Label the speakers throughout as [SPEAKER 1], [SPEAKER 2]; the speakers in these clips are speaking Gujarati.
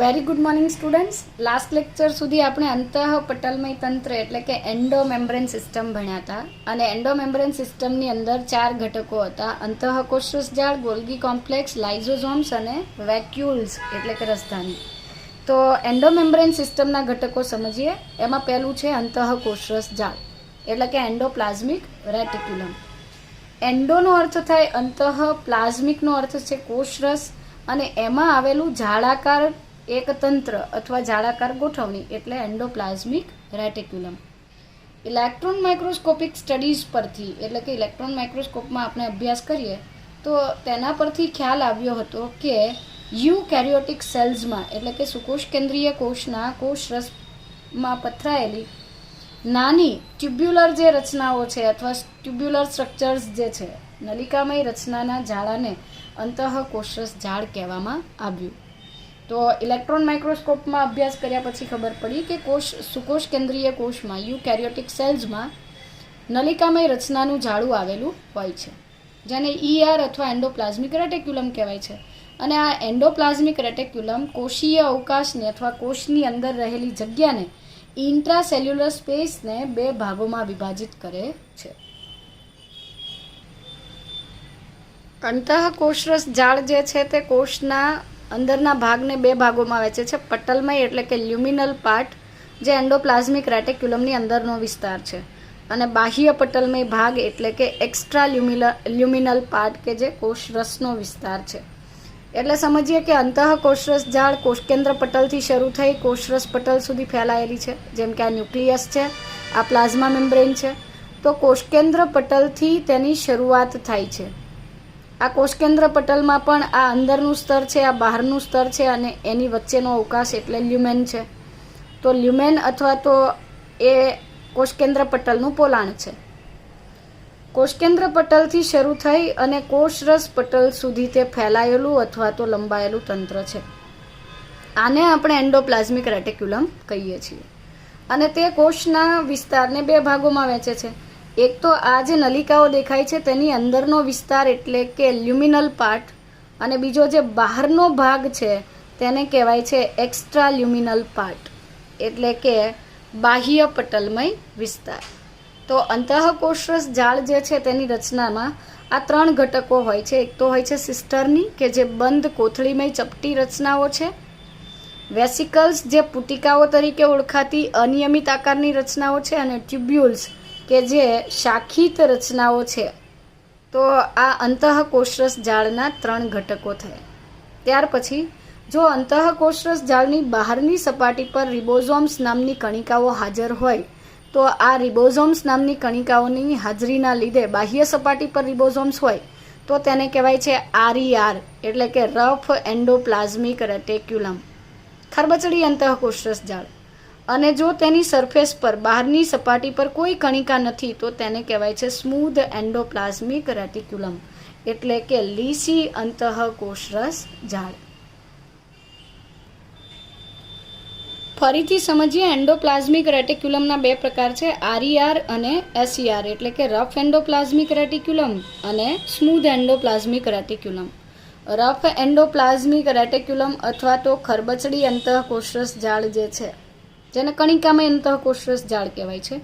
[SPEAKER 1] Very good morning students. Last lecture સુધી આપણે અંતઃપટલમય તંત્ર એટલે કે એન્ડોમેમ્બ્રેન સિસ્ટમ ભણ્યા હતા અને એન્ડોમેમ્બ્રેન સિસ્ટમની અંદર 4 ઘટકો હતા: અંતઃકોષરસ જાળ, ગોલ્ગી કોમ્પ્લેક્સ, લાઇઝોઝોમ્સ અને વેક્યુલ્સ એટલે કે રસધાની. તો એન્ડોમેમ્બ્રેન સિસ્ટમના ઘટકો સમજીએ. એમાં પહેલું છે અંતઃકોષરસ જાળ એટલે કે એન્ડોપ્લાઝમિક રેટિક્યુલમ. એન્ડોનો અર્થ થાય અંતઃ, પ્લાઝમિકનો અર્થ છે કોષરસ અને એમાં આવેલું જાળાકાર એક તંત્ર અથવા જાળાકાર ગોઠવણી એટલે endoplasmic reticulum. Electron microscopic studies પરથી એટલે કે ઇલેક્ટ્રોન માઇક્રોસ્કોપમાં આપણે અભ્યાસ કરીએ તો તેના પરથી ખ્યાલ આવ્યો હતો કે યુકેરિયોટિક સેલ્સમાં એટલે કે સુકોષ કેન્દ્રીય કોષના કોષરસમાં પથરાયેલી નાની ટ્યુબ્યુલર જે રચનાઓ છે અથવા ટ્યુબ્યુલર સ્ટ્રક્ચર્સ જે છે, નલિકામય રચનાના જાળાને અંતઃકોષરસ જાળ કહેવામાં આવ્યું. તો ઇલેક્ટ્રોન માઇક્રોસ્કોપમાં અભ્યાસ કર્યા પછી ખબર પડી કે સુકોષ કેન્દ્રીય કોષમાં યુકેરિયોટિક સેલ્સમાં નલિકામય રચનાનું જાળું આવેલું હોય છે, જેને ER અથવા એન્ડોપ્લાઝમિક રેટિક્યુલમ કહેવાય છે. અને આ એન્ડોપ્લાઝમિક રેટિક્યુલમ કોષીય અવકાશને અથવા કોષની અંદર રહેલી જગ્યાને, ઇન્ટ્રાસેલ્યુલર સ્પેસને 2 ભાગોમાં વિભાજિત કરે છે. અંતઃકોષરસ જાળ જે છે તે કોષના અંદરના ભાગને 2 ભાગોમાં વહેંચે છે: પટલમય એટલે કે લ્યુમિનલ પાર્ટ જે એન્ડોપ્લાઝમિક રેટિક્યુલમની અંદરનો વિસ્તાર છે, અને બાહ્ય પટલમય ભાગ એટલે કે એક્સ્ટ્રા લ્યુમિનલ પાર્ટ કે જે કોષરસનો વિસ્તાર છે. એટલે સમજીએ કે અંતઃકોષરસ જાળ કોષકેન્દ્ર પટલથી શરૂ થઈ કોષરસ પટલ સુધી ફેલાયેલી છે. જેમ કે આ ન્યુક્લિયસ છે, આ પ્લાઝમા મેમ્બ્રેન છે. તો કોષકેન્દ્ર પટલથી તેની શરૂઆત થાય છે. આ કોષકેન્દ્ર પટલમાં પણ આ અંદરનું સ્તર છે, આ બહારનું સ્તર છે અને એની વચ્ચેનો અવકાશ એટલે લ્યુમેન છે. તો લ્યુમેન અથવા તો એ કોષકેન્દ્ર પટલનું પોલાણ છે. કોષકેન્દ્ર પટલથી શરૂ થઈ અને કોષરસ પટલ સુધી તે ફેલાયેલું અથવા તો લંબાયેલું તંત્ર છે. આને આપણે એન્ડોપ્લાઝમિક રેટિક્યુલમ કહીએ છીએ. અને તે કોષના વિસ્તારને 2 ભાગોમાં વહેંચે છે. એક તો આ જે નલિકાઓ દેખાય છે તેની અંદરનો વિસ્તાર એટલે કે લ્યુમિનલ પાર્ટ, અને બીજો જે બહારનો ભાગ છે તેને કહેવાય છે એક્સ્ટ્રા લ્યુમિનલ પાર્ટ એટલે કે બાહ્ય પટલમય વિસ્તાર. તો અંતઃકોષરસ જાળ જે છે તેની રચનામાં આ 3 ઘટકો હોય છે. એક તો હોય છે સિસ્ટર્ની કે જે બંધ કોથળીમય ચપટી રચનાઓ છે, વેસિકલ્સ જે પુટિકાઓ તરીકે ઓળખાતી અનિયમિત આકારની રચનાઓ છે, અને ટ્યુબ્યુલ્સ કે જે શાખિત રચનાઓ છે. તો આ અંતઃકોષરસ જાળના 3 ઘટકો થયા. ત્યાર પછી જો અંતઃકોષરસ જાળની બહારની સપાટી પર રિબોઝોમ્સ નામની કણિકાઓ હાજર હોય તો આ રિબોઝોમ્સ નામની કણિકાઓની હાજરીના લીધે બાહ્ય સપાટી પર રિબોઝોમ્સ હોય તો તેને કહેવાય છે RER એટલે કે રફ એન્ડોપ્લાઝમિક રેટિક્યુલમ, ખરબચડી અંતઃકોષરસ જાળ. અને જો તેની સરફેસ પર બહારની સપાટી પર કોઈ કણિકા નથી તો તેને કહેવાય છે સ્મૂધ એન્ડોપ્લાઝમિક રેટિક્યુલમ એટલે કે લીસી અંતઃકોષરસ જાળ. ફરીથી સમજીએ, એન્ડોપ્લાઝમિક રેટિક્યુલમના 2 પ્રકાર છે: RER અને SER એટલે કે રફ એન્ડોપ્લાઝમિક રેટિક્યુલમ અને smooth endoplasmic reticulum. Rough endoplasmic reticulum અથવા તો ખરબચડી અંતઃકોષરસ જાળ જે છે જેને કણિકામય અંતઃકોષરસ જાળ કહેવાય છે,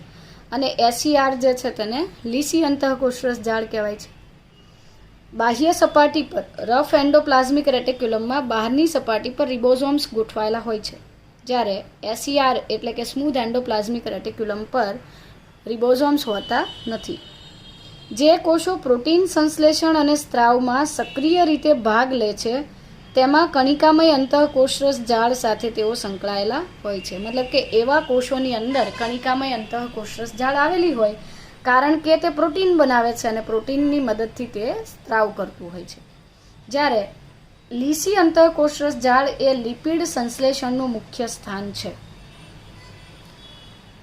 [SPEAKER 1] અને SER જે છે તેને લીસી અંતઃકોષરસ જાળ કહેવાય છે. બાહ્ય સપાટી પર રફ એન્ડોપ્લાઝમિક રેટિક્યુલમમાં બહારની સપાટી પર રિબોઝોમ્સ ગોઠવાયેલા હોય છે, જ્યારે SER એટલે કે સ્મૂધ એન્ડોપ્લાઝમિક રેટિક્યુલમ પર રિબોઝોમ્સ હોતા નથી. જે કોષો પ્રોટીન સંશ્લેષણ અને સ્ત્રાવમાં સક્રિય રીતે ભાગ લે છે તેમાં કણિકામય અંતઃકોષરસ જાળ સાથે તેઓ સંકળાયેલા હોય છે. મતલબ કે એવા કોષોની અંદર કણિકામય અંતઃકોષરસ જાળ આવેલી હોય કારણ કે તે પ્રોટીન બનાવે છે અને પ્રોટીનની મદદથી તે સ્ત્રાવ કરતું હોય છે. જ્યારે લીસી અંતઃકોષરસ જાળ એ લિપિડ સંશ્લેષણનું મુખ્ય સ્થાન છે.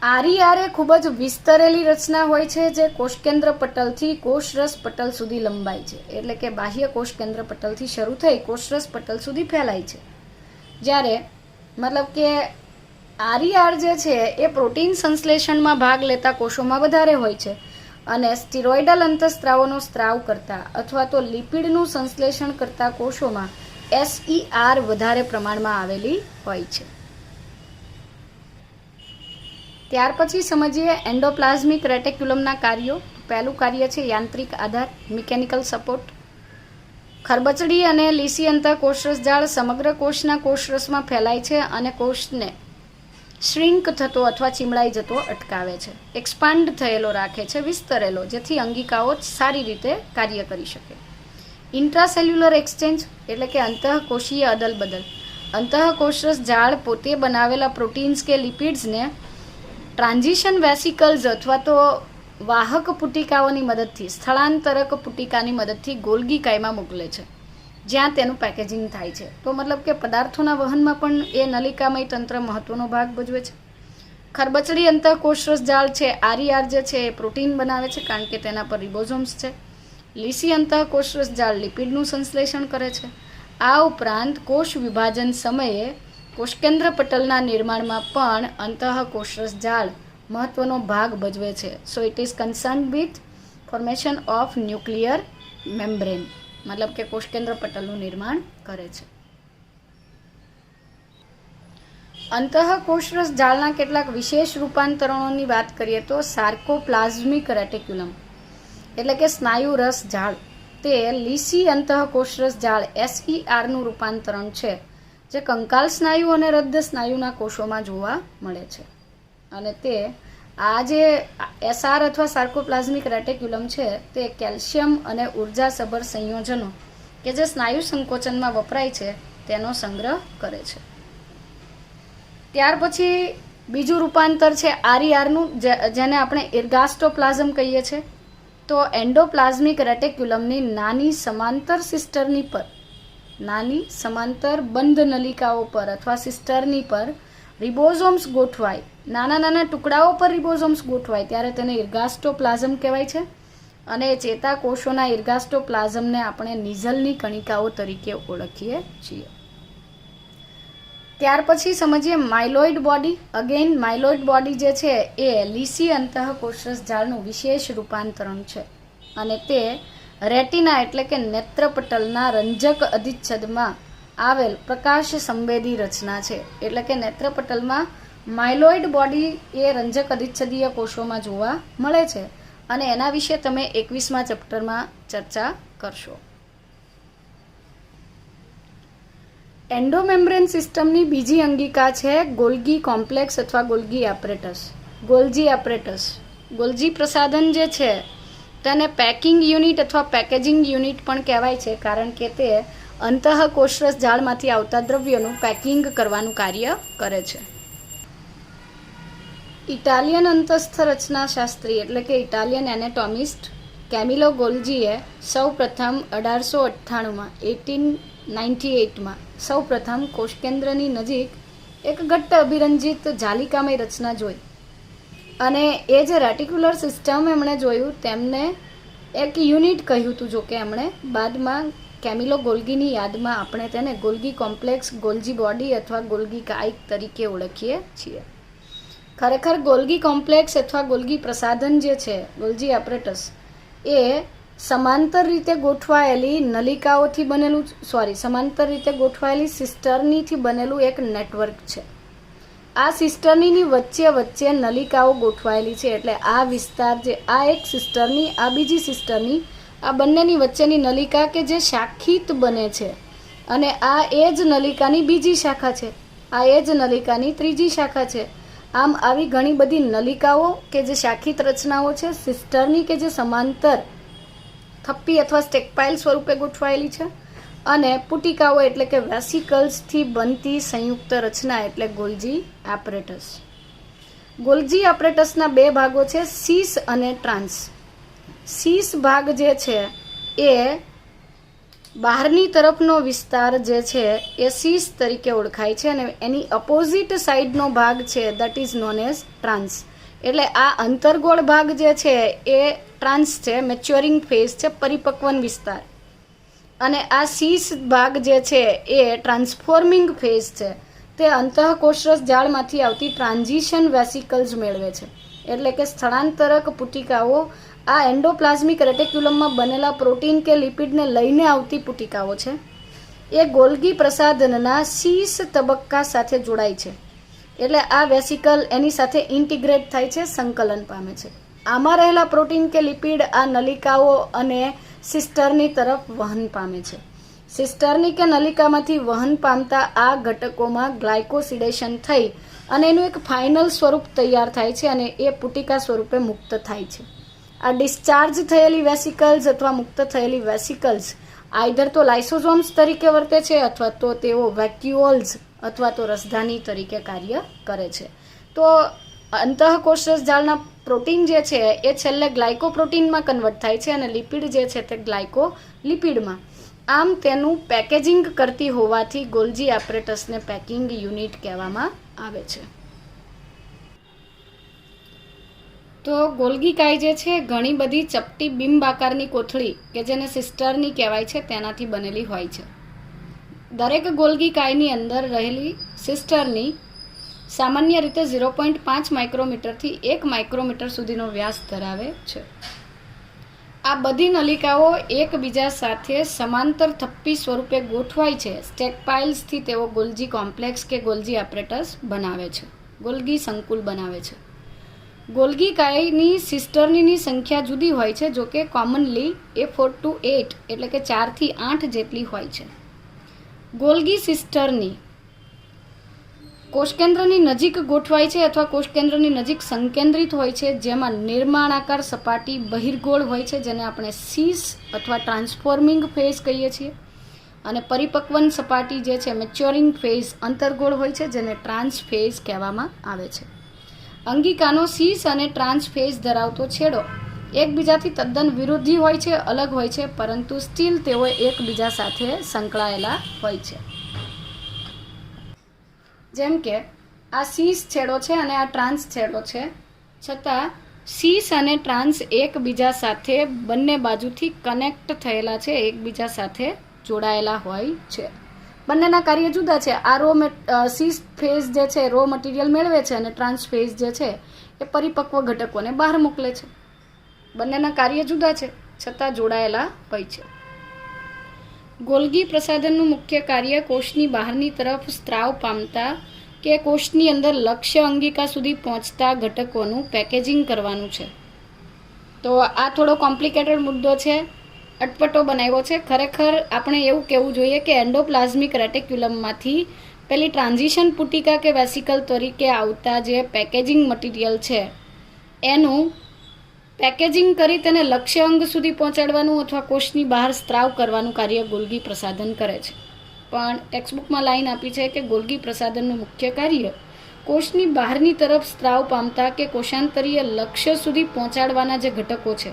[SPEAKER 1] RER એ ખૂબ જ વિસ્તરેલી રચના હોય છે જે કોષકેન્દ્ર પટલથી કોષરસ પટલ સુધી લંબાય છે. એટલે કે બાહ્ય કોષકેન્દ્ર પટલથી શરૂ થઈ કોષરસ પટલ સુધી ફેલાય છે. જ્યારે મતલબ કે RER જે છે એ પ્રોટીન સંશ્લેષણમાં ભાગ લેતા કોષોમાં વધારે હોય છે અને સ્ટીરોઇડલ અંતઃસ્ત્રાવોનો સ્ત્રાવ કરતા અથવા તો લિપિડનું સંશ્લેષણ કરતા કોષોમાં SER વધારે પ્રમાણમાં આવેલી હોય છે. ત્યાર પછી સમજીએ એન્ડોપ્લાઝમિક રેટિક્યુલમના કાર્યો. પહેલું કાર્ય છે યાંત્રિક આધાર, મિકેનિકલ સપોર્ટ. ખરબચડી અને લીસી અંતઃકોષરસ જાળ સમગ્ર કોષના કોષરસમાં ફેલાય છે અને કોષને શ્રિંક થતો અથવા ચીમડાઈ જતો અટકાવે છે, એક્સપાન્ડ થયેલો રાખે છે, વિસ્તરેલો, જેથી અંગિકાઓ સારી રીતે કાર્ય કરી શકે. ઇન્ટ્રાસેલ્યુલર એક્સચેન્જ એટલે કે અંતઃકોષીય અદલબદલ. અંતઃકોષરસ જાળ પોતે બનાવેલા પ્રોટીન્સ કે લિપિડ્સને ટ્રાન્ઝિશન વેસિકલ્સ અથવા તો વાહક પુટિકાઓની મદદથી, સ્થળાંતરક પુટિકાની મદદથી ગોલ્ગી કાયમાં મોકલે છે, જ્યાં તેનું પેકેજિંગ થાય છે. તો મતલબ કે પદાર્થોના વહનમાં પણ એ નલિકામય તંત્ર મહત્વનો ભાગ ભજવે છે. ખરબચડી અંતઃકોષરસ જાળ છે, RER જે છે એ પ્રોટીન બનાવે છે કારણ કે તેના પર રિબોઝોમ્સ છે. લીસી અંતઃકોષરસ જાળ લિપિડનું સંશ્લેષણ કરે છે. આ ઉપરાંત કોષ વિભાજન સમયે કોષકેન્દ્ર પટલના નિર્માણમાં પણ અંતઃકોષરસ જાળ મહત્વનો ભાગ ભજવે છે. સો it is concern with formation of nuclear membrane, મતલબ કે કોષકેન્દ્ર પટલનું નિર્માણ કરે છે. અંતઃકોષરસ જાળના કેટલાક વિશેષ રૂપાંતરણોની વાત કરીએ તો સાર્કોપ્લાઝમિક રેટિક્યુલમ એટલે કે સ્નાયુ રસ જાળ, તે લીસી અંતઃકોષરસ જાળ SERનું રૂપાંતરણ છે, જે કંકાલ સ્નાયુ અને રદ્દ સ્નાયુના કોષોમાં જોવા મળે છે. અને તે આ જે SR અથવા સાર્કોપ્લાઝમિક રેટિક્યુલમ છે તે કેલ્શિયમ અને ઉર્જાસભર સંયોજનો કે જે સ્નાયુ સંકોચનમાં વપરાય છે તેનો સંગ્રહ કરે છે. ત્યાર પછી બીજું રૂપાંતર છે RERનું, જેને આપણે ઇર્ગાસ્ટોપ્લાઝમ કહીએ છીએ. તો એન્ડોપ્લાઝમિક રેટિક્યુલમની નાની સમાંતર સિસ્ટરની પર, નાની સમાંતર બંધ નલિકાઓ પર અથવા સિસ્ટરની પર રિબોઝોમ્સ ગોઠવાય, નાના નાના ટુકડાઓ પર રિબોઝોમ્સ ગોઠવાય ત્યારે તેને ઇર્ગાસ્ટોપ્લાઝમ કહેવાય છે. અને ચેતાકોષોના ઇર્ગાસ્ટોપ્લાઝમને આપણે નીઝલની કણિકાઓ તરીકે ઓળખીએ છીએ. ત્યાર પછી સમજીએ માઇલોઇડ બોડી. અગેન માઇલોઇડ બોડી જે છે એ લીસી અંતઃકોષરસ જાળનું વિશેષ રૂપાંતરણ છે અને તે રેટિના એટલે કે નેત્રપટલના રંજક અધિચ્છદમાં આવેલ પ્રકાશ સંવેદી રચના છે. એટલે કે નેત્રપટલમાં માઇલોઇડ બોડી એ રંજક અધિચ્છદીય કોષોમાં જોવા મળે છે અને એના વિશે તમે 21મા ચેપ્ટરમાં ચર્ચા કરશો. એન્ડોમેમ્બ્રેન સિસ્ટમની બીજી અંગિકા છે ગોલ્ગી કોમ્પ્લેક્સ અથવા ગોલ્ગી એપરેટસ. ગોલ્જી એપરેટસ, ગોલ્જી પ્રસાધન જે છે તેને પેકિંગ યુનિટ અથવા પેકેજિંગ યુનિટ પણ કહેવાય છે કારણ કે તે અંતઃકોષરસ જાળમાંથી આવતા દ્રવ્યોનું પેકિંગ કરવાનું કાર્ય કરે છે. ઇટાલિયન અંતસ્થ રચનાશાસ્ત્રી એટલે કે ઇટાલિયન એનેટોમિસ્ટ કેમિલો ગોલ્જીએ સૌ પ્રથમ 1898માં 1898માં સૌ પ્રથમ કોષકેન્દ્રની નજીક એક ઘટ્ટ અભિરંજિત જાલિકામય રચના જોઈ અને એ જે રેટિક્યુલર સિસ્ટમ એમણે જોયું તેમને એક યુનિટ કહ્યું હતું. જો કે એમણે બાદમાં કેમિલો ગોલ્ગીની યાદમાં આપણે તેને ગોલ્ગી કોમ્પ્લેક્સ, ગોલ્જી બોડી અથવા ગોલ્ગી કાઇક તરીકે ઓળખીએ છીએ. ખરેખર ગોલ્ગી કોમ્પ્લેક્સ અથવા ગોલ્ગી પ્રસાધન જે છે, ગોલ્જી એપરેટસ, એ સમાંતર રીતે ગોઠવાયેલી નલિકાઓથી બનેલું, સમાંતર રીતે ગોઠવાયેલી સિસ્ટર્નીથી બનેલું એક નેટવર્ક છે. આ સિસ્ટર્નીની વચ્ચે નલિકાઓ ગોઠવાયેલી છે. એટલે આ વિસ્તાર જે આ એક સિસ્ટરની, આ બીજી સિસ્ટરની, આ બંનેની વચ્ચેની નલિકા કે જે શાખિત બને છે અને આ એ જ નલિકાની બીજી શાખા છે, આ એ જ નલિકાની ત્રીજી શાખા છે. આમ આવી ઘણી બધી નલિકાઓ કે જે શાખિત રચનાઓ છે સિસ્ટરની કે જે સમાંતર થપ્પી અથવા સ્ટેકપાઇલ સ્વરૂપે ગોઠવાયેલી છે અને પુટિકાઓ એટલે કે વેસિકલ્સથી બનતી સંયુક્ત રચના એટલે ગોલ્જી એપરેટસ. ગોલ્જી એપરેટસના બે ભાગો છે, સીસ અને ટ્રાન્સ. સીસ ભાગ જે છે એ બહારની તરફનો વિસ્તાર જે છે એ સીસ તરીકે ઓળખાય છે અને એની અપોઝિટ સાઈડનો ભાગ છે that is known as trans. એટલે આ અંતર્ગોળ ભાગ જે છે એ ટ્રાન્સ છે, મેચ્યોરિંગ ફેઝ છે, પરિપક્વન વિસ્તાર. અને આ સીસ ભાગ જે છે એ ટ્રાન્સફોર્મિંગ ફેઝ છે, તે અંતઃકોષરસ જાળમાંથી આવતી ટ્રાન્ઝિશન વેસિકલ્સ મેળવે છે. એટલે કે સ્થળાંતરક પુટિકાઓ આ એન્ડોપ્લાઝમિક રેટિક્યુલમમાં બનેલા પ્રોટીન કે લિપિડને લઈને આવતી પુટિકાઓ છે. એ ગોલ્ગી પ્રસાધનના શીર્ષ તબક્કા સાથે જોડાય છે. એટલે આ વેસિકલ એની સાથે ઇન્ટિગ્રેટ થાય છે, સંકલન પામે છે. આમાં રહેલા પ્રોટીન કે લિપિડ આ નલિકાઓ અને સિસ્ટરની તરફ વહન પામે છે. સિસ્ટરની કે નલિકામાંથી વહન પામતા આ ઘટકોમાં ગ્લાયકોસિડેશન થઈ અને એનું એક ફાઇનલ સ્વરૂપ તૈયાર થાય છે અને એ પુટિકા સ્વરૂપે મુક્ત થાય છે. આ ડિસ્ચાર્જ થયેલી વેસિકલ્સ અથવા મુક્ત થયેલી વેસિકલ્સ આઈધર તો લાઇસોઝોમ્સ તરીકે વર્તે છે અથવા તો તેઓ વેક્યુઓલ્સ અથવા તો રસધાની તરીકે કાર્ય કરે છે. તો અંતઃકોષરસ જાળના પ્રોટીન જે છે એ છેલ્લે ગ્લાયકોપ્રોટીનમાં કન્વર્ટ થાય છે અને લિપિડ જે છે તે ગ્લાયકોલિપિડમાં. આમ તેનું પેકેજિંગ કરતી હોવાથી ગોલ્જી એપરેટસને પેકિંગ યુનિટ કહેવામાં આવે છે. તો ગોલ્ગી કાય જે છે ઘણી બધી ચપટી બિંબ આકારની કોથળી કે જેને સિસ્ટરની કહેવાય છે તેનાથી બનેલી હોય છે. દરેક ગોલ્ગી કાયની અંદર રહેલી સિસ્ટરની સામાન્ય રીતે 0.5 માઇક્રોમીટરથી 1 માઇક્રોમીટર સુધીનો વ્યાસ ધરાવે છે. આ બધી નલિકાઓ એકબીજા સાથે સમાંતર થપ્પી સ્વરૂપે ગોઠવાય છે. સ્ટેક પાઇલ્સથી તેઓ ગોલ્જી કોમ્પ્લેક્સ કે ગોલ્જી એપરેટસ બનાવે છે, ગોલ્ગી સંકુલ બનાવે છે. ગોલ્ગી કાયની સિસ્ટર્નીની સંખ્યા જુદી હોય છે, જો કે કોમનલી એ 4 to 8 એટલે કે 4 થી 8 જેટલી હોય છે. ગોલ્ગી સિસ્ટરની કોષકેન્દ્રની નજીક ગોઠવાય છે અથવા કોષકેન્દ્રની નજીક સંકેન્દ્રિત હોય છે, જેમાં નિર્માણાકાર સપાટી બહિર્ગોળ હોય છે જેને આપણે સીસ અથવા ટ્રાન્સફોર્મિંગ ફેઝ કહીએ છીએ, અને પરિપક્વન સપાટી જે છે મેચ્યોરિંગ ફેઝ અંતર્ગોળ હોય છે જેને ટ્રાન્સ ફેઝ કહેવામાં આવે છે. અંગિકાનો સીસ અને ટ્રાન્સ ફેઝ ધરાવતો છેડો એકબીજાથી તદ્દન વિરોધી હોય છે, અલગ હોય છે, પરંતુ સ્ટીલ તેઓ એકબીજા સાથે સંકળાયેલા હોય છે. જેમ કે આ સીસ છેડો છે અને આ ટ્રાન્સ છેડો છે, છતાં સીસ અને ટ્રાન્સ એકબીજા સાથે બંને બાજુથી કનેક્ટ થયેલા છે, એકબીજા સાથે જોડાયેલા હોય છે. બંનેના કાર્ય જુદા છે. આ સીસ ફેઝ જે છે રો મટીરિયલ મેળવે છે અને ટ્રાન્સ ફેઝ જે છે એ પરિપક્વ ઘટકોને બહાર મોકલે છે. બંનેના કાર્ય જુદા છે, છતાં જોડાયેલા હોય છે. ગોલ્ગી પ્રસાધનનું મુખ્ય કાર્ય કોષની બહારની તરફ સ્ત્રાવ પામતા કે કોષની અંદર લક્ષ્ય અંગિકા સુધી પહોંચતા ઘટકોનું પેકેજિંગ કરવાનું છે. તો આ થોડો કોમ્પ્લિકેટેડ મુદ્દો છે, અટપટો બનાવ્યો છે. ખરેખર આપણે એવું કહેવું જોઈએ કે એન્ડોપ્લાઝમિક રેટિક્યુલમમાંથી પેલી ટ્રાન્ઝિશન પુટિકા કે વેસિકલ તરીકે આવતા જે પેકેજિંગ મટીરિયલ છે એનું પેકેજિંગ કરી તેને લક્ષ્ય અંગ સુધી પહોંચાડવાનું અથવા કોષની બહાર સ્ત્રાવ કરવાનું કાર્ય ગોલ્ગી પ્રસાધન કરે છે. પણ ટેક્સ્ટબુકમાં લાઈન આપી છે કે ગોલ્ગી પ્રસાધનનું મુખ્ય કાર્ય કોષની બહારની તરફ સ્ત્રાવ પામતા કે કોષાંતરીય લક્ષ્ય સુધી પહોંચાડવાના જે ઘટકો છે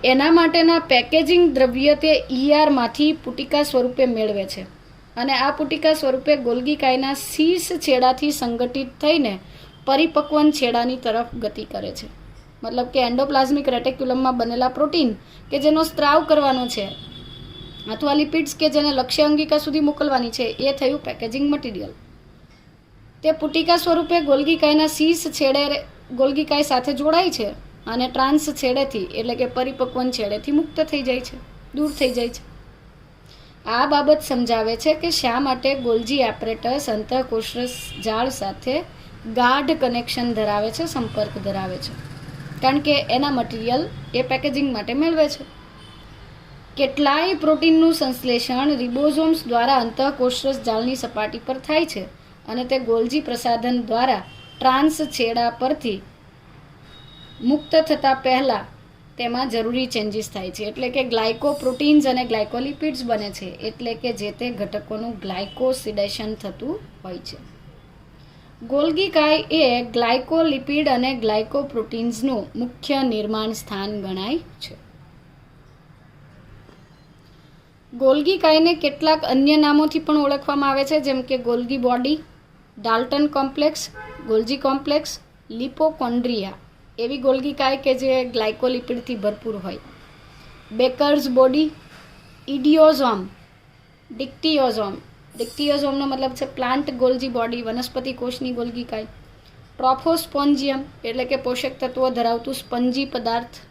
[SPEAKER 1] એના માટેના પેકેજિંગ દ્રવ્ય તે ઈઆરમાંથી પુટિકા સ્વરૂપે મેળવે છે, અને આ પુટિકા સ્વરૂપે ગોલ્ગી કાયના શીર્ષ છેડાથી સંગઠિત થઈને પરિપક્વન છેડાની તરફ ગતિ કરે છે. મતલબ કે એન્ડોપ્લાઝમિક રેટિક્યુલમમાં બનેલા પ્રોટીન કે જેનો સ્ત્રાવ કરવાનો છે અથવા લિપિડ્સ કે જેને લક્ષ્ય અંગિકા સુધી મોકલવાની છે એ થયું પેકેજિંગ મટીરિયલ. તે પુટિકા સ્વરૂપે ગોલ્ગી કાયના શીર્ષ છેડે ગોલ્ગી કાય સાથે જોડાય છે અને ટ્રાન્સ છેડેથી એટલે કે પરિપક્વન છેડેથી મુક્ત થઈ જાય છે, દૂર થઈ જાય છે. આ બાબત સમજાવે છે કે શા માટે ગોલ્જી એપરેટસ અંતઃકોષરસ જાળ સાથે ગાઢ કનેક્શન ધરાવે છે, સંપર્ક ધરાવે છે, કારણ કે એના મટીરિયલ એ પેકેજિંગ માટે મેળવે છે. કેટલાય પ્રોટીનનું સંશ્લેષણ રિબોઝોમ્સ દ્વારા અંતઃકોષરસ જાળની સપાટી પર થાય છે અને તે ગોલ્જી પ્રસાધન દ્વારા ટ્રાન્સ છેડા પરથી મુક્ત થતાં પહેલાં તેમાં જરૂરી ચેન્જીસ થાય છે, એટલે કે ગ્લાયકોપ્રોટીન્સ અને ગ્લાયકોલિપિડ્સ બને છે, એટલે કે જે તે ઘટકોનું ગ્લાયકોસિડેશન થતું હોય છે. ગોલ્ગી કાય એ ગ્લાયકોલિપિડ અને ગ્લાયકોપ્રોટીન્સનું મુખ્ય નિર્માણ સ્થાન ગણાય છે. ગોલ્ગી કાયને કેટલાક અન્ય નામોથી પણ ઓળખવામાં આવે છે, જેમ કે Golgi body, Dalton complex, Golgi complex, lipochondria એવી ગોલ્ગી કાય કે જે ગ્લાયકોલિપિડથી ભરપૂર હોય, બેકર્સ બોડી, ઇડિયોઝોમ, ડિક્ટિયોઝોમ, ડિક્ટિયોઝોમનો મતલબ છે પ્લાન્ટ ગોલ્જી બોડી, વનસ્પતિ કોષની ગોલ્ગી કાય, ટ્રોફોસ્પોન્જિયમ એટલે કે પોષક તત્વો ધરાવતું સ્પંજી પદાર્થ.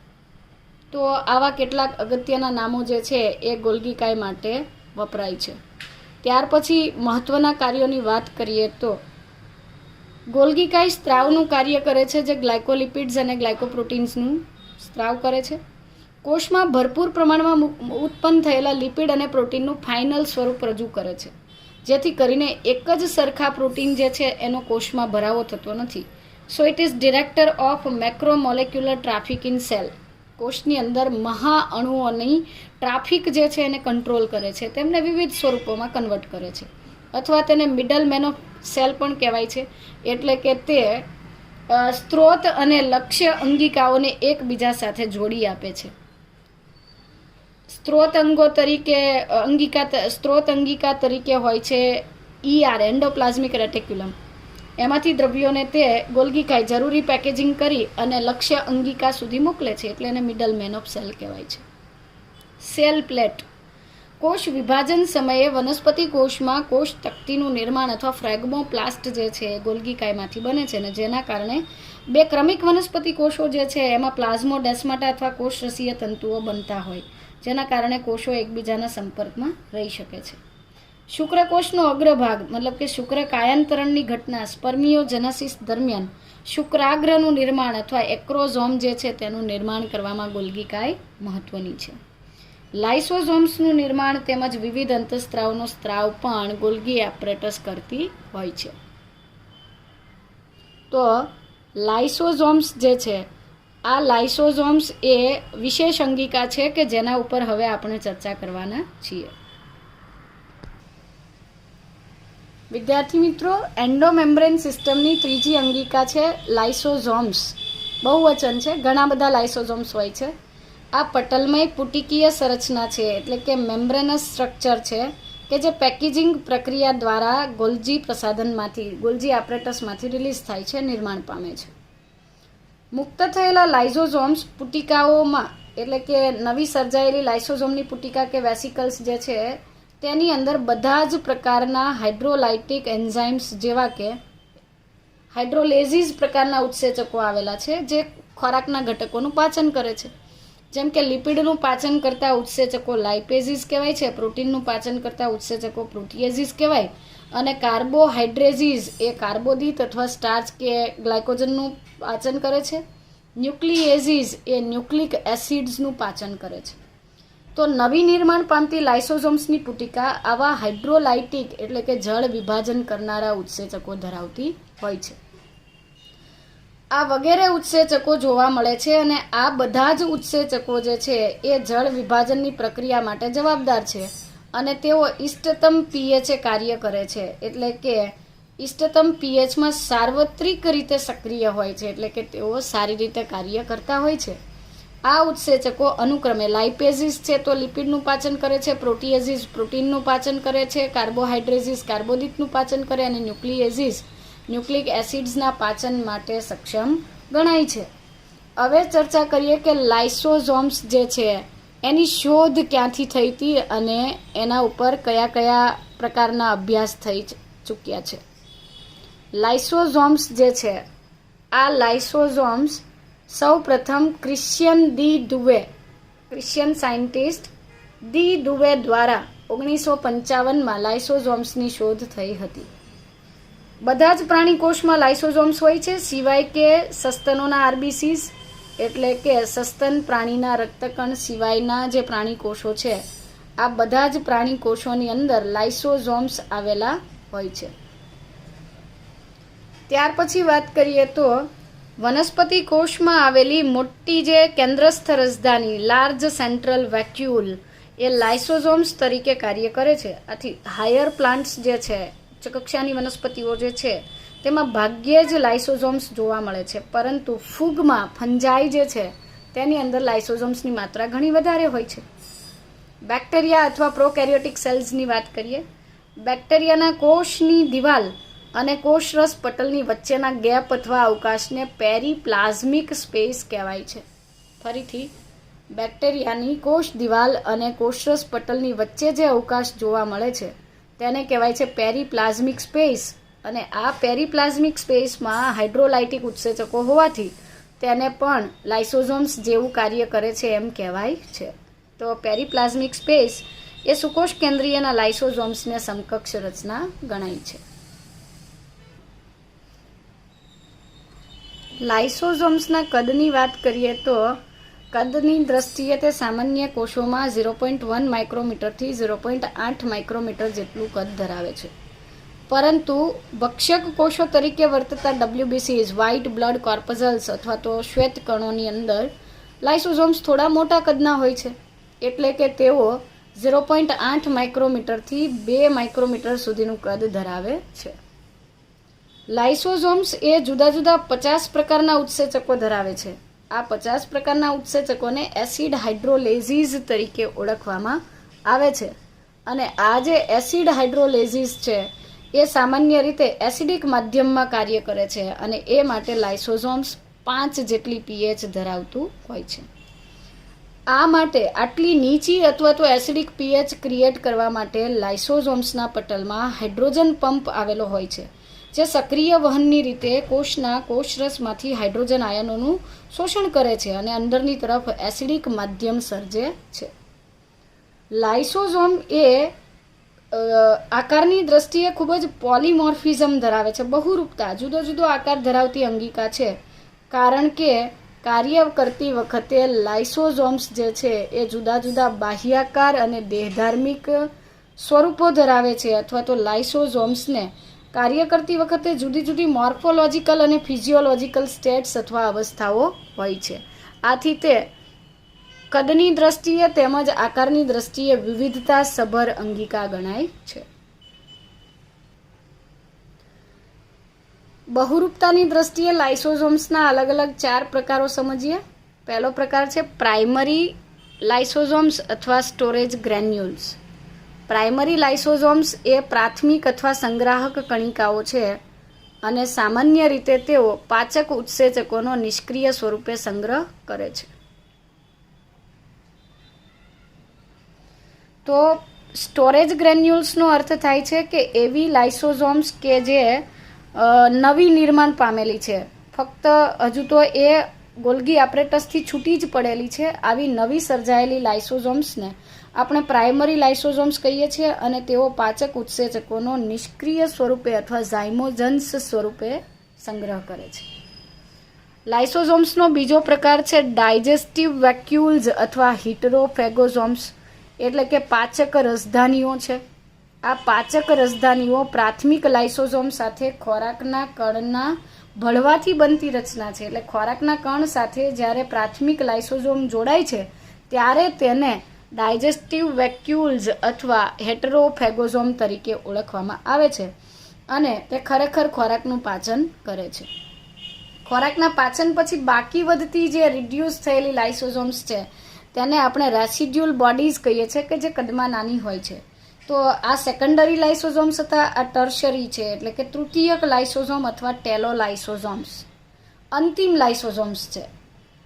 [SPEAKER 1] તો આવા કેટલાક અગત્યના નામો જે છે એ ગોલ્ગી કાય માટે વપરાય છે. ત્યાર પછી મહત્ત્વના કાર્યોની વાત કરીએ તો ગોલ્ગી કાય સ્ત્રાવનું કાર્ય કરે છે, જે ગ્લાયકોલિપિડ્સ અને ગ્લાયકોપ્રોટીન્સનું સ્ત્રાવ કરે છે. કોષમાં ભરપૂર પ્રમાણમાં ઉત્પન્ન થયેલા લિપિડ અને પ્રોટીનનું ફાઇનલ સ્વરૂપ રજૂ કરે છે, જેથી કરીને એક જ સરખા પ્રોટીન જે છે એનો કોષમાં ભરાવો થતો નથી. So it is director of macromolecular traffic in cell. કોષની અંદર મહાઅણુઓની ટ્રાફિક જે છે એને કંટ્રોલ કરે છે, તેમને વિવિધ સ્વરૂપોમાં કન્વર્ટ કરે છે, અથવા તેને મિડલ મેન ઓફ સેલ પણ કહેવાય છે. એટલે કે તે સ્ત્રોત અને લક્ષ્ય અંગિકાઓને એકબીજા સાથે જોડી આપે છે. સ્ત્રોત અંગિકા તરીકે હોય છે ER, એન્ડોપ્લાઝમિક રેટિક્યુલમ. એમાંથી દ્રવ્યોને તે ગોલ્ગી કાય જરૂરી પેકેજિંગ કરી અને લક્ષ્ય અંગિકા સુધી મોકલે છે, એટલે એને મિડલ મેન ઓફ સેલ કહેવાય છે. Cell plate. કોષ વિભાજન સમયે વનસ્પતિ કોષમાં કોષ તકતીનું નિર્માણ અથવા ફ્રેગમોપ્લાસ્ટ જે છે એ ગોલ્ગી કાયમાંથી બને છે, અને જેના કારણે બે ક્રમિક વનસ્પતિ કોષો જે છે એમાં પ્લાઝ્મોડેસ્માટા અથવા કોષરસીય તંતુઓ બનતા હોય, જેના કારણે કોષો એકબીજાના સંપર્કમાં રહી શકે છે. શુક્રકોષનો અગ્રભાગ મતલબ કે શુક્ર કાયાંતરણની ઘટના સ્પર્મિયોજેનેસિસ દરમિયાન શુક્રાગ્રનું નિર્માણ અથવા એક્રોઝોમ જે છે તેનું નિર્માણ કરવામાં ગોલ્ગી કાય મહત્વની છે. લાઇસોઝોમ્સનું નિર્માણ તેમજ વિવિધ અંતઃસ્ત્રાવનો સ્ત્રાવ પણ ગોલ્ગી એપરેટસ કરતી હોય છે. તો લાઇસોઝોમ્સ જે છે, આ લાઇસોઝોમ્સ એ વિશેષ અંગિકા છે કે જેના ઉપર હવે આપણે ચર્ચા કરવાના છીએ. વિદ્યાર્થી મિત્રો, એન્ડોમેમ્બ્રેન સિસ્ટમની ત્રીજી અંગિકા છે લાઇસોઝોમ્સ. બહુવચન છે, ઘણા બધા લાઇસોઝોમ્સ હોય છે. આ પટલમય પુટિકીય સંરચના છે, એટલે કે મેમ્બ્રેનસ સ્ટ્રક્ચર છે કે જે પેકેજિંગ પ્રક્રિયા દ્વારા ગોલ્જી એપરેટસમાંથી રિલીઝ થાય છે, નિર્માણ પામે છે. મુક્ત થયેલા લાઇસોઝોમ્સ પુટિકાઓમાં, એટલે કે નવી સર્જાયેલી લાઇસોઝોમની પુટિકા કે વેસિકલ્સ જે છે તેની અંદર બધા જ પ્રકારના હાઇડ્રોલાઇટિક એન્ઝાઇમ્સ જેવા કે હાઇડ્રોલેઝીસ પ્રકારના ઉત્સેચકો આવેલા છે, જે ખોરાકના ઘટકોનું પાચન કરે છે. જેમ કે લિપિડનું પાચન કરતા ઉત્સેચકો લાઇપેઝીસ કહેવાય છે, પ્રોટીનનું પાચન કરતા ઉત્સેચકો પ્રોટીએઝીસ કહેવાય, અને કાર્બોહાઇડ્રેઝીસ એ કાર્બોદિત અથવા સ્ટાર્ચ કે ગ્લાયકોજનનું પાચન કરે છે. ન્યુક્લિએઝીસ એ ન્યુક્લિક એસિડ્સનું પાચન કરે છે. તો નવી નિર્માણ પામતી લાઇસોઝોમ્સની પુટિકા આવા હાઇડ્રોલાઇટિક એટલે કે જળ વિભાજન કરનારા ઉત્સેચકો ધરાવતી હોય છે. આ વગેરે ઉત્સેચકો જોવા મળે છે, અને આ બધા જ ઉત્સેચકો જે છે એ જળ વિભાજનની પ્રક્રિયા માટે જવાબદાર છે, અને તેઓ ઇષ્ટતમ pH કાર્ય કરે છે. એટલે કે ઇષ્ટતમ pHમાં સાર્વત્રિક રીતે સક્રિય હોય છે, એટલે કે તેઓ સારી રીતે કાર્ય કરતા હોય છે. આ ઉત્સેચકો અનુક્રમે લાઇપેઝીસ છે તો લિપિડનું પાચન કરે છે, પ્રોટીએઝીસ પ્રોટીનનું પાચન કરે છે, કાર્બોહાઇડ્રેઝીસ કાર્બોદિતનું પાચન કરે, અને ન્યુક્લિએઝીસ ન્યુક્લિક એસિડ્સના પાચન માટે સક્ષમ ગણાય છે. હવે ચર્ચા કરીએ કે લાઇસોઝોમ્સ જે છે એની શોધ ક્યાંથી થઈ હતી અને એના ઉપર કયા કયા પ્રકારના અભ્યાસ થઈ ચૂક્યા છે. લાઇસોઝોમ્સ જે છે, આ લાઇસોઝોમ્સ સૌ પ્રથમ ક્રિશ્ચિયન સાયન્ટિસ્ટ ડી દુવે દ્વારા 1955માં લાઇસોઝોમ્સની શોધ થઈ હતી. બધા જ પ્રાણી કોષમાં લાઇસોઝોમ્સ હોય છે, સિવાય કે સસ્તનોના આરબીસીસ એટલે કે સસ્તન પ્રાણીના રક્તકણ સિવાયના જે પ્રાણી કોષો છે, આ બધા જ પ્રાણી કોષોની અંદર લાઇસોઝોમ્સ આવેલા હોય છે. ત્યાર પછી વાત કરીએ તો વનસ્પતિ કોષમાં આવેલી મોટી જે કેન્દ્રસ્થ રાજધાની લાર્જ સેન્ટ્રલ વેક્યુલ એ લાઇસોઝોમ્સ તરીકે કાર્ય કરે છે. આથી હાયર પ્લાન્ટ્સ જે છે, ઉચ્ચ કક્ષાની વનસ્પતિઓ જે છે તેમાં ભાગ્યે જ લાઇસોઝોમ્સ જોવા મળે છે, પરંતુ ફંજાઈ જે છે તેની અંદર લાઇસોઝોમ્સની માત્રા ઘણી વધારે હોય છે. બેક્ટેરિયા અથવા પ્રોકેરિયોટિક સેલ્સની વાત કરીએ. બેક્ટેરિયાના કોષની દિવાલ અને કોષરસ પટલની વચ્ચેના ગેપ અથવા અવકાશને પેરીપ્લાઝમિક સ્પેસ કહેવાય છે. ફરીથી, બેક્ટેરિયાની કોષ દિવાલ અને કોષરસ પટલની વચ્ચે જે અવકાશ જોવા મળે છે તેને કહેવાય છે પેરીપ્લાઝમિક સ્પેસ, અને આ પેરીપ્લાઝમિક સ્પેસમાં હાઇડ્રોલાઇટિક ઉત્સેચકો હોવાથી તેને પણ લાઇસોઝોમ્સ જેવું કાર્ય કરે છે એમ કહેવાય છે. તો પેરીપ્લાઝમિક સ્પેસ એ સુકોષ કેન્દ્રીયના લાઇસોઝોમ્સને સમકક્ષ રચના ગણાય છે. લાઇસોઝોમ્સના કદની વાત કરીએ તો કદની દ્રષ્ટિએ તે સામાન્ય કોષોમાં 0.1 માઇક્રોમીટરથી 0.8 માઇક્રોમીટર જેટલું કદ ધરાવે છે. પરંતુ ભક્ષક કોષો તરીકે વર્તતા WBCs વ્હાઇટ બ્લડ કોર્પઝલ્સ અથવા તો શ્વેત કણોની અંદર લાઇસોઝોમ્સ થોડા મોટા કદના હોય છે, એટલે કે તેઓ 0.8 માઇક્રોમીટરથી 2 માઇક્રોમીટર સુધીનું કદ ધરાવે છે. લાઇસોઝોમ્સ એ જુદા જુદા 50 પ્રકારના ઉત્સેચકો ધરાવે છે. આ 50 પ્રકારના ઉત્સેચકોને એસિડ હાઇડ્રોલેઝીસ તરીકે ઓળખવામાં આવે છે. અને આ જે એસિડ હાઇડ્રોલેઝીસ છે એ સામાન્ય રીતે એસિડિક માધ્યમમાં કાર્ય કરે છે અને એ માટે લાઇસોઝોમ્સ 5 જેટલી pH ધરાવતું હોય છે. આ માટે આટલી નીચી અથવા તો એસિડિક pH ક્રિએટ કરવા માટે લાઇસોઝોમ્સના પટલમાં હાઇડ્રોજન પંપ આવેલો હોય છે, જે સક્રિય વહનની રીતે કોષના કોષરસમાંથી હાઇડ્રોજન આયનોનું શોષણ કરે છે અને અંદરની તરફ એસિડિક માધ્યમ સર્જે છે. લાઇસોઝોમ એ આકારની દ્રષ્ટિએ ખૂબ જ પોલીમોર્ફિઝમ ધરાવે છે, બહુરૂપતા, જુદો જુદો આકાર ધરાવતી અંગિકા છે, કારણ કે કાર્ય કરતી વખતે લાઇસોઝોમ્સ જે છે એ જુદા જુદા બાહ્યાકાર અને દેહધાર્મિક સ્વરૂપો ધરાવે છે, અથવા તો લાઇસોઝોમ્સને કાર્ય કરતી વખતે જુદી જુદી મોર્ફોલોજીકલ અને ફિઝિયોલોજીકલ સ્ટેટ્સ અથવા અવસ્થાઓ હોય છે. આથી તે કદની દ્રષ્ટિએ તેમજ આકારની દ્રષ્ટિએ વિવિધતા સભર અંગિકા ગણાય છે. બહુરૂપતાની દ્રષ્ટિએ લાઇસોઝોમ્સના અલગ અલગ 4 પ્રકારો સમજીએ. પહેલો પ્રકાર છે પ્રાઇમરી લાઇસોઝોમ્સ અથવા સ્ટોરેજ ગ્રેન્યુલ્સ. પ્રાઇમરી લાઇસોઝોમ્સ એ પ્રાથમિક અથવા સંગ્રાહક કણિકાઓ છે અને સામાન્ય રીતે તેઓ પાચક ઉત્સેચકોનો નિષ્ક્રિય સ્વરૂપે સંગ્રહ કરે છે. તો સ્ટોરેજ ગ્રેન્યુલ્સનો અર્થ થાય છે કે એવી લાઇસોઝોમ્સ કે જે નવી નિર્માણ પામેલી છે, ફક્ત હજુ તો એ ગોલ્ગી એપરેટસથી છૂટી જ પડેલી છે. આવી નવી સર્જાયેલી લાઇસોઝોમ્સને આપણે પ્રાઇમરી લાઇસોઝોમ્સ કહીએ છીએ અને તેઓ પાચક ઉત્સેચકોનો નિષ્ક્રિય સ્વરૂપે અથવા ઝાયમોજન્સ સ્વરૂપે સંગ્રહ કરે છે. લાઇસોઝોમ્સનો બીજો પ્રકાર છે ડાયજેસ્ટિવ વેક્યુલ્સ અથવા હિટરોફેગોઝોમ્સ, એટલે કે પાચક રસધાનીઓ છે. આ પાચક રસધાનીઓ પ્રાથમિક લાઇસોઝોમ સાથે ખોરાકના કણના ભળવાથી બનતી રચના છે. એટલે ખોરાકના કણ સાથે જ્યારે પ્રાથમિક લાઇસોઝોમ જોડાય છે ત્યારે તેને ડાયજેસ્ટિવ વેક્યુલ્સ અથવા હેટરોફેગોઝોમ તરીકે ઓળખવામાં આવે છે અને તે ખરેખર ખોરાકનું પાચન કરે છે. ખોરાકના પાચન પછી બાકી વધતી જે રિડ્યુસ થયેલી લાઇસોઝોમ્સ છે તેને આપણે રેસિડ્યુઅલ બોડીઝ કહીએ છીએ કે જે કદમાં નાની હોય છે. તો આ સેકન્ડરી લાઇસોઝોમ્સ હતા, આ ટર્શરી છે એટલે કે તૃતીયક લાઇસોઝોમ અથવા ટેલો લાઇસોઝોમ્સ અંતિમ લાઇસોઝોમ્સ છે.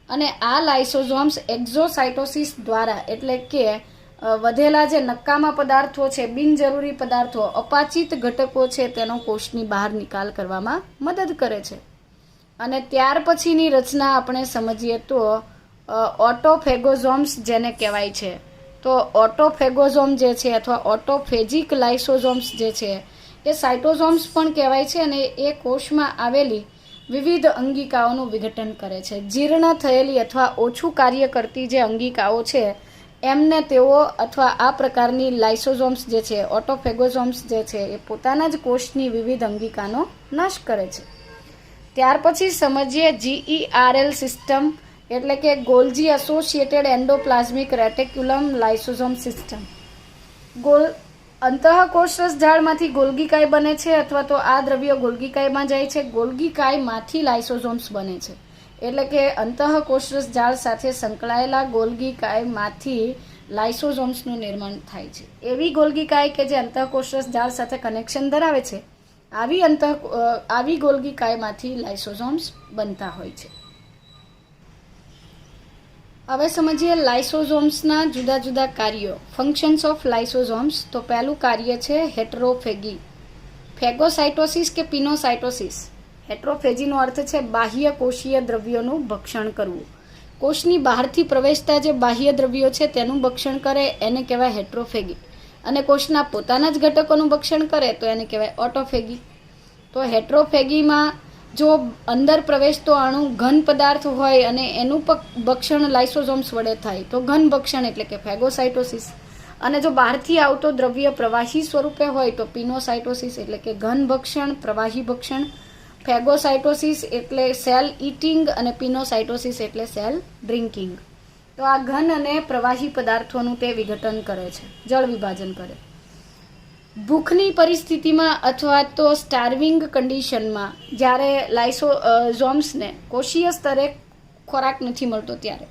[SPEAKER 1] અને આ લાઇસોઝોમ્સ એક્ઝોસાઇટોસિસ દ્વારા, એટલે કે વધેલા જે નકામા પદાર્થો છે, બિનજરૂરી પદાર્થો, અપાચિત ઘટકો છે તેનો કોષની બહાર નિકાલ કરવામાં મદદ કરે છે. અને ત્યાર પછીની રચના આપણે સમજીએ તો ઓટોફેગોઝોમ્સ જેને કહેવાય છે. તો ઓટોફેગોઝોમ જે છે અથવા ઓટોફેજિક લાઇસોઝોમ્સ જે છે એ સાઇટોઝોમ્સ પણ કહેવાય છે અને એ કોષમાં આવેલી વિવિધ અંગિકાઓનું વિઘટન કરે છે. જીર્ણ થયેલી અથવા ઓછું કાર્ય કરતી જે અંગિકાઓ છે એમને તેઓ અથવા આ પ્રકારની લાઇસોઝોમ્સ જે છે, ઓટોફેગોઝોમ્સ જે છે એ પોતાના જ કોષની વિવિધ અંગિકાનો નાશ કરે છે. ત્યાર પછી સમજીએ GERL સિસ્ટમ, એટલે કે Golgi associated endoplasmic reticulum lysosome system. અંતઃકોષરસ ઝાડમાંથી ગોલ્ગીકાય બને છે અથવા તો આ દ્રવ્ય ગોલ્ગીકાયમાં જાય છે. ગોલ્ગીકાયમાંથી લાઇસોઝોમ્સ બને છે, એટલે કે અંતઃકોષરસ ઝાડ સાથે સંકળાયેલા ગોલ્ગીકાયમાંથી લાઇસોઝોમ્સનું નિર્માણ થાય છે. એવી ગોલ્ગીકાય કે જે અંતઃકોષરસ ઝાડ સાથે કનેક્શન ધરાવે છે, આવી ગોલ્ગીકાયમાંથી લાઇસોઝોમ્સ બનતા હોય છે. હવે સમજીએ લાઇસોઝોમ્સના જુદા જુદા કાર્યો, ફંક્શન્સ ઓફ લાઇસોઝોમ્સ. તો પહેલું કાર્ય છે હેટરોફેગી, ફેગોસાઇટોસિસ કે પિનોસાઇટોસિસ. હેટરોફેજીનો અર્થ છે બાહ્ય કોષીય દ્રવ્યોનું ભક્ષણ કરવું. કોષની બહારથી પ્રવેશતા જે બાહ્ય દ્રવ્યો છે તેનું ભક્ષણ કરે એને કહેવાય હેટરોફેગી. અને કોષના પોતાના જ ઘટકોનું ભક્ષણ કરે તો એને કહેવાય ઓટોફેગી. તો હેટ્રોફેગીમાં જો અંદર પ્રવેશતો અણુ ઘન પદાર્થ હોય અને એનું ભક્ષણ લાઇસોઝોમ્સ વડે થાય તો ઘન ભક્ષણ એટલે કે ફેગોસાઇટોસિસ. અને જો બહારથી આવતો દ્રવ્ય પ્રવાહી સ્વરૂપે હોય તો પિનોસાઇટોસિસ એટલે કે ઘન ભક્ષણ, પ્રવાહી ભક્ષણ. ફેગોસાઇટોસિસ એટલે સેલ ઇટિંગ અને પિનોસાઇટોસિસ એટલે સેલ ડ્રિંકિંગ. તો આ ઘન અને પ્રવાહી પદાર્થોનું તે વિઘટન કરે છે, જળ વિભાજન કરે. ભૂખની પરિસ્થિતિમાં અથવા તો સ્ટાર્વિંગ કન્ડિશનમાં જ્યારે લાઇસોઝોમ્સને કોષીય સ્તરે ખોરાક નથી મળતો ત્યારે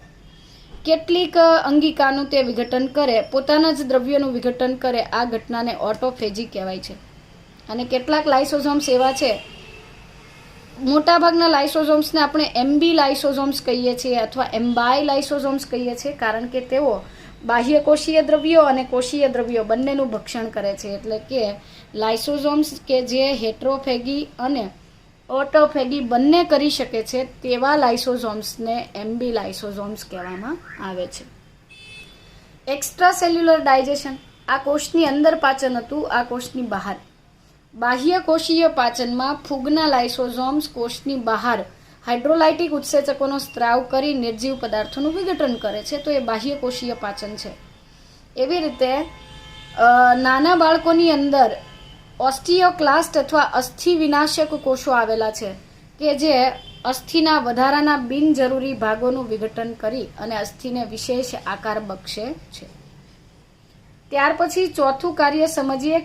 [SPEAKER 1] કેટલીક અંગિકાનું તે વિઘટન કરે, પોતાના જ દ્રવ્યોનું વિઘટન કરે. આ ઘટનાને ઓટોફેજી કહેવાય છે. અને કેટલાક લાઇસોઝોમ્સ એવા છે, મોટાભાગના લાઇસોઝોમ્સને આપણે એમ્બી લાઇસોઝોમ્સ કહીએ છીએ અથવા એમ્બાય લાઇસોઝોમ્સ કહીએ છીએ, કારણ કે તેઓ બાહ્ય કોષીય દ્રવ્યો અને કોષીય દ્રવ્યો બંનેનું ભક્ષણ કરે છે. એટલે કે લાઇસોઝોમ્સ કે જે હેટ્રોફેગી અને ઓટોફેગી બંને કરી શકે છે તેવા લાઇસોઝોમ્સને એમ્બી લાઇસોઝોમ્સ કહેવામાં આવે છે. એક્સ્ટ્રા સેલ્યુલર ડાયજેશન, આ કોષની અંદર પાચન હતું, આ કોષની બહાર. બાહ્ય કોષીય પાચનમાં ફૂગના લાઇસોઝોમ્સ કોષની બહાર હાઇડ્રોલાઇટિક ઉત્સેચકોનો સ્ત્રાવ કરી નિર્જીવ પદાર્થોનું વિઘટન કરે છે, તો એ બાહ્ય કોષીય પાચન છે. એવી રીતે નાના બાળકોની અંદર ઓસ્ટિયોક્લાસ્ટ અથવા અસ્થિ વિનાશક કોષો આવેલા છે કે જે અસ્થિના વધારાના બિનજરૂરી ભાગોનું વિઘટન કરી અને અસ્થિને વિશેષ આકાર બક્ષે છે. ત્યાર પછી ચોથું કાર્ય સમજીએ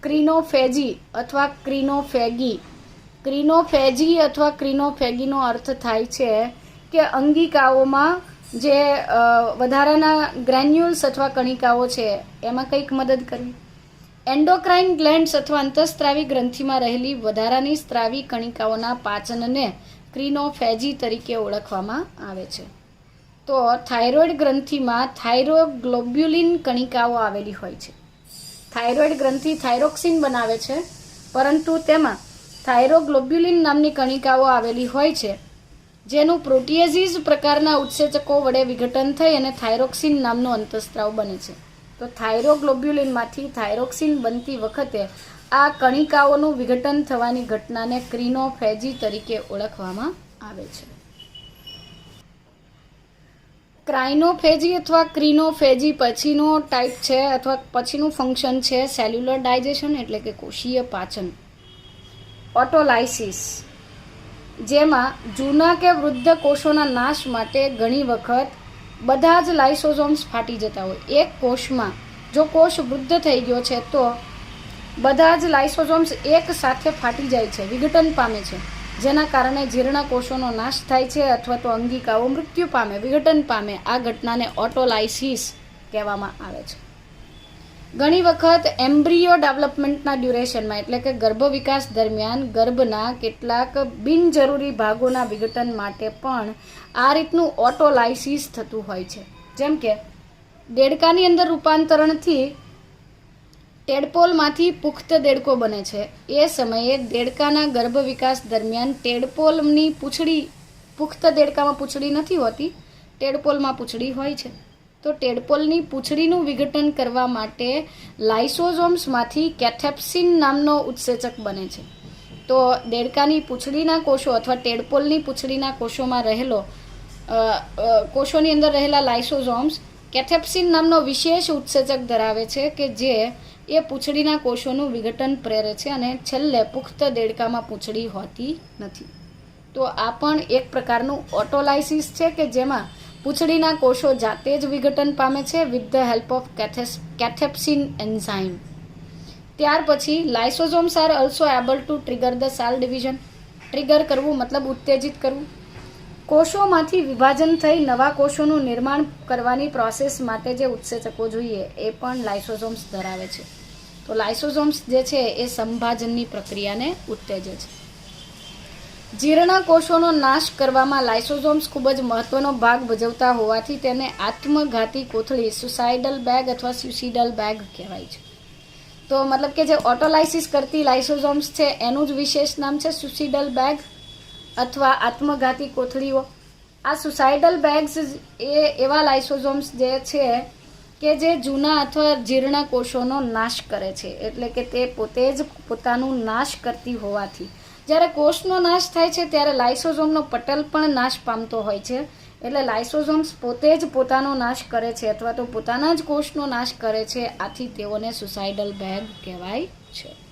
[SPEAKER 1] ક્રિનોફેજી અથવા ક્રિનોફેગી. ક્રિનોફેજી અથવા ક્રિનોફેગીનો અર્થ થાય છે કે અંગિકાઓમાં જે વધારાના ગ્રેન્યુલ્સ અથવા કણિકાઓ છે એમાં કંઈક મદદ કરવી. એન્ડોક્રાઇન ગ્લેન્ડ્સ અથવા અંતઃસ્ત્રાવી ગ્રંથિમાં રહેલી વધારાની સ્ત્રાવી કણિકાઓના પાચનને ક્રિનોફેજી તરીકે ઓળખવામાં આવે છે. તો થાઇરોઇડ ગ્રંથિમાં થાઇરોગ્લોબ્યુલિન કણિકાઓ આવેલી હોય છે. થાઇરોઇડ ગ્રંથિ થાઇરોક્સિન બનાવે છે, પરંતુ તેમાં થાઇરોગ્લોબ્યુલિન નામની કણિકાઓ આવેલી હોય છે, જેનું પ્રોટીએઝિસ પ્રકારના ઉત્સેચકો વડે વિઘટન થઈ અને થાઇરોક્સિન નામનો અંતઃસ્ત્રાવ બને છે. તો થાઇરોગ્લોબ્યુલિનમાંથી થાઇરોક્સિન બનતી વખતે આ કણિકાઓનું વિઘટન થવાની ઘટનાને ક્રિનોફેજી તરીકે ઓળખવામાં આવે છે. ક્રાઇનોફેજી અથવા ક્રિનોફેજી પછીનો ટાઈપ છે અથવા પછીનું ફંક્શન છે સેલ્યુલર ડાયજેશન એટલે કે કોષીય પાચન. ઓટોલાઇસિસ, જેમાં જૂના કે વૃદ્ધ કોષોના નાશ માટે ઘણી વખત બધા જ લાઇસોઝોમ્સ ફાટી જતા હોય. એક કોષમાં જો કોષ વૃદ્ધ થઈ ગયો છે તો બધા જ લાઇસોઝોમ્સ એક સાથે ફાટી જાય છે, વિઘટન પામે છે, જેના કારણે જીર્ણ કોષોનો નાશ થાય છે અથવા તો અંગિકાઓ મૃત્યુ પામે, વિઘટન પામે. આ ઘટનાને ઓટોલાઇસિસ કહેવામાં આવે છે. ઘણી વખત એમ્બ્રિયો ડેવલપમેન્ટના ડ્યુરેશનમાં એટલે કે ગર્ભ વિકાસ દરમિયાન ગર્ભના કેટલાક બિનજરૂરી ભાગોના વિઘટન માટે પણ આ રીતનું ઓટોલાઇસિસ થતું હોય છે. જેમ કે દેડકાની અંદર રૂપાંતરણથી ટેડપોલમાંથી પુખ્ત દેડકો બને છે. એ સમયે દેડકાના ગર્ભ વિકાસ દરમિયાન ટેડપોલની પૂંછડી, પુખ્ત દેડકામાં પૂંછડી નથી હોતી, ટેડપોલમાં પૂંછડી હોય છે. તો ટેડપોલની પૂંછડીનું વિઘટન કરવા માટે લાઇસોઝોમ્સમાંથી કેથેપ્સિન નામનો ઉત્સેચક બને છે. તો દેડકાની પૂંછડીના કોષો અથવા ટેડપોલની પૂંછડીના કોષોમાં રહેલો કોષોની અંદર રહેલા લાઇસોઝોમ્સ કેથેપ્સિન નામનો વિશેષ ઉત્સેચક ધરાવે છે કે જે એ પૂંછડીના કોષોનું વિઘટન પ્રેરે છે અને છેલ્લે પુખ્ત દેડકામાં પૂંછડી હોતી નથી. તો આ પણ એક પ્રકારનું ઓટોલાઇસિસ છે કે જેમાં પૂંછડીના કોષો જાતે જ વિઘટન પામે છે with the help of cathepsin enzyme. ત્યાર પછી lysosomes are also able to trigger the cell division. Trigger કરવું મતલબ ઉત્તેજિત કરવું. કોષોમાંથી વિભાજન થઈ નવા કોષોનું નિર્માણ કરવાની પ્રોસેસ માટે જે ઉત્સેચકો જોઈએ એ પણ લાઇસોઝોમ્સ ધરાવે છે. તો લાઇસોઝોમ્સ જે છે એ સંભાજનની પ્રક્રિયાને ઉત્તેજે છે. જીર્ણ કોષોનો નાશ કરવામાં લાઇસોઝોમ્સ ખૂબ જ મહત્વનો ભાગ ભજવતા હોવાથી તેને આત્મઘાતી કોથળી સુસાઇડલ બેગ અથવા સ્યુસિડલ બેગ કહેવાય છે. તો મતલબ કે જે ઓટોલાઇસિસ કરતી લાઇસોઝોમ્સ છે એનું જ વિશેષ નામ છે સુસિડલ બેગ અથવા આત્મઘાતી કોથળીઓ. આ સુસાઇડલ બેગ્સ એ એવા લાઇસોઝોમ્સ જે છે કે જે જૂના અથવા જીર્ણ કોષોનો નાશ કરે છે, એટલે કે તે પોતે જ પોતાનું નાશ કરતી હોવાથી. જ્યારે કોષનો નાશ થાય છે ત્યારે લાઇસોઝોમનો પટલ પણ નાશ પામતો હોય છે. એટલે લાઇસોઝોમ્સ પોતે જ પોતાનો નાશ કરે છે અથવા તો પોતાના જ કોષનો નાશ કરે છે. આથી તેઓને સુસાઇડલ બેગ કહેવાય છે.